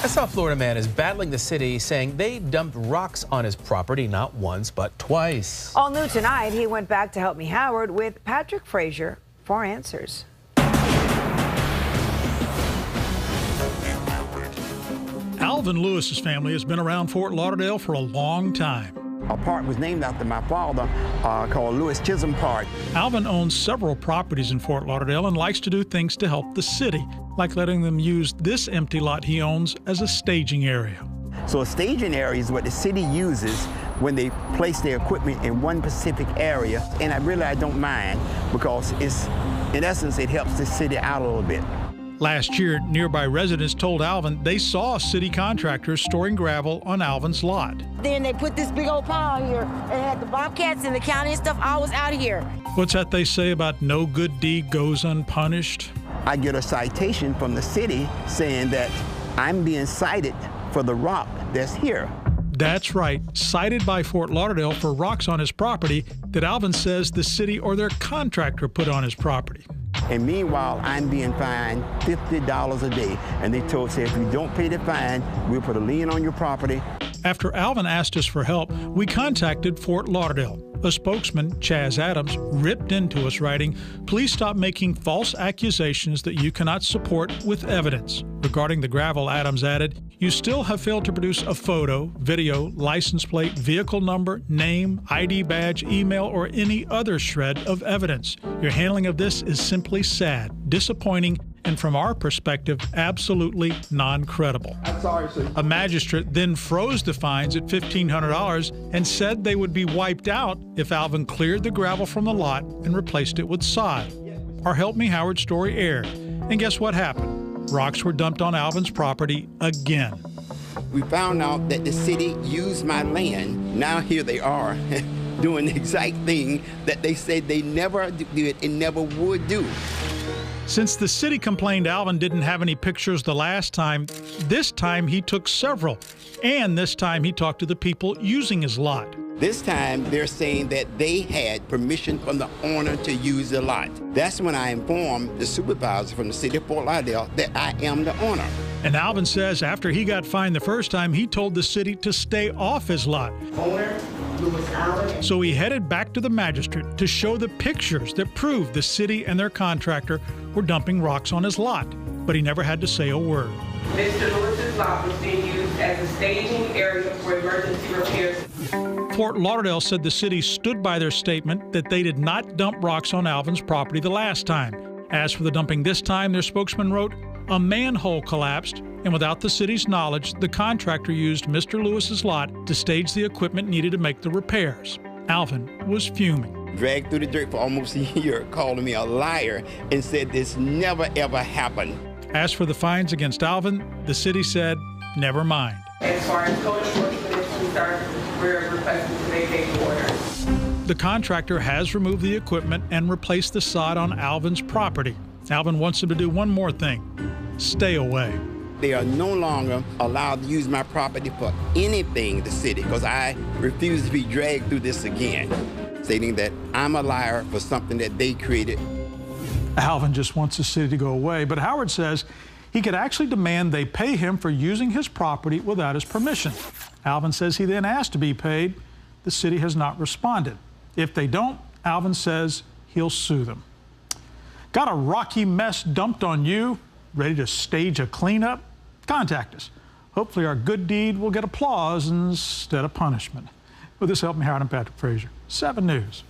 A South Florida man is battling the city, saying they dumped rocks on his property not once but twice. All new tonight, he went back to Help Me Howard with Patrick Fraser for answers. Alvin Lewis's family has been around Fort Lauderdale for a long time. A park was named after my father, called Lewis Chisholm Park. Alvin owns several properties in Fort Lauderdale and likes to do things to help the city, like letting them use this empty lot he owns as a staging area. So a staging area is what the city uses when they place their equipment in one specific area, and I don't mind because in essence, it helps the city out a little bit. Last year, nearby residents told Alvin they saw city contractors storing gravel on Alvin's lot. Then they put this big old pile here and had the bobcats and the county and stuff always out of here. What's that they say about no good deed goes unpunished? I get a citation from the city saying that I'm being cited for the rock that's here. That's right, cited by Fort Lauderdale for rocks on his property that Alvin says the city or their contractor put on his property. And meanwhile, I'm being fined $50 a day. And they say, if you don't pay the fine, we'll put a lien on your property. After Alvin asked us for help, we contacted Fort Lauderdale. A spokesman, Chaz Adams, ripped into us writing, "Please stop making false accusations that you cannot support with evidence." Regarding the gravel, Adams added, "You still have failed to produce a photo, video, license plate, vehicle number, name, ID badge, email, or any other shred of evidence. Your handling of this is simply sad, disappointing, and from our perspective, absolutely non-credible." I'm sorry, sir. A magistrate then froze the fines at $1,500 and said they would be wiped out if Alvin cleared the gravel from the lot and replaced it with sod. Our Help Me Howard story aired, and guess what happened? Rocks were dumped on Alvin's property again. We found out that the city used my land. Now here they are doing the exact thing that they said they never did and never would do. Since the city complained Alvin didn't have any pictures the last time, this time he took several. And this time he talked to the people using his lot. This time they're saying that they had permission from the owner to use the lot. That's when I informed the supervisor from the city of Fort Lauderdale that I am the owner. And Alvin says after he got fined the first time, he told the city to stay off his lot. Owner, Louis Allen. So he headed back to the magistrate to show the pictures that proved the city and their contractor were dumping rocks on his lot. But he never had to say a word. Mr. Lewis's lot was being used as a staging area for emergency repairs. Fort Lauderdale said the city stood by their statement that they did not dump rocks on Alvin's property the last time. As for the dumping this time, their spokesman wrote, "A manhole collapsed, and without the city's knowledge, the contractor used Mr. Lewis's lot to stage the equipment needed to make the repairs." Alvin was fuming. Dragged through the dirt for almost a year, calling me a liar and said this never ever happened. As for the fines against Alvin, the city said, never mind. As far as code enforcement is concerned, we're requesting to vacate the order. The contractor has removed the equipment and replaced the sod on Alvin's property. Alvin wants him to do one more thing: stay away. They are no longer allowed to use my property for anything, the city, because I refuse to be dragged through this again, stating that I'm a liar for something that they created. Alvin just wants the city to go away, but Howard says he could actually demand they pay him for using his property without his permission. Alvin says he then asked to be paid. The city has not responded. If they don't, Alvin says he'll sue them. Got a rocky mess dumped on you? Ready to stage a cleanup? Contact us. Hopefully our good deed will get applause instead of punishment. With this Help Me Howard, I'm Patrick Fraser, 7 News.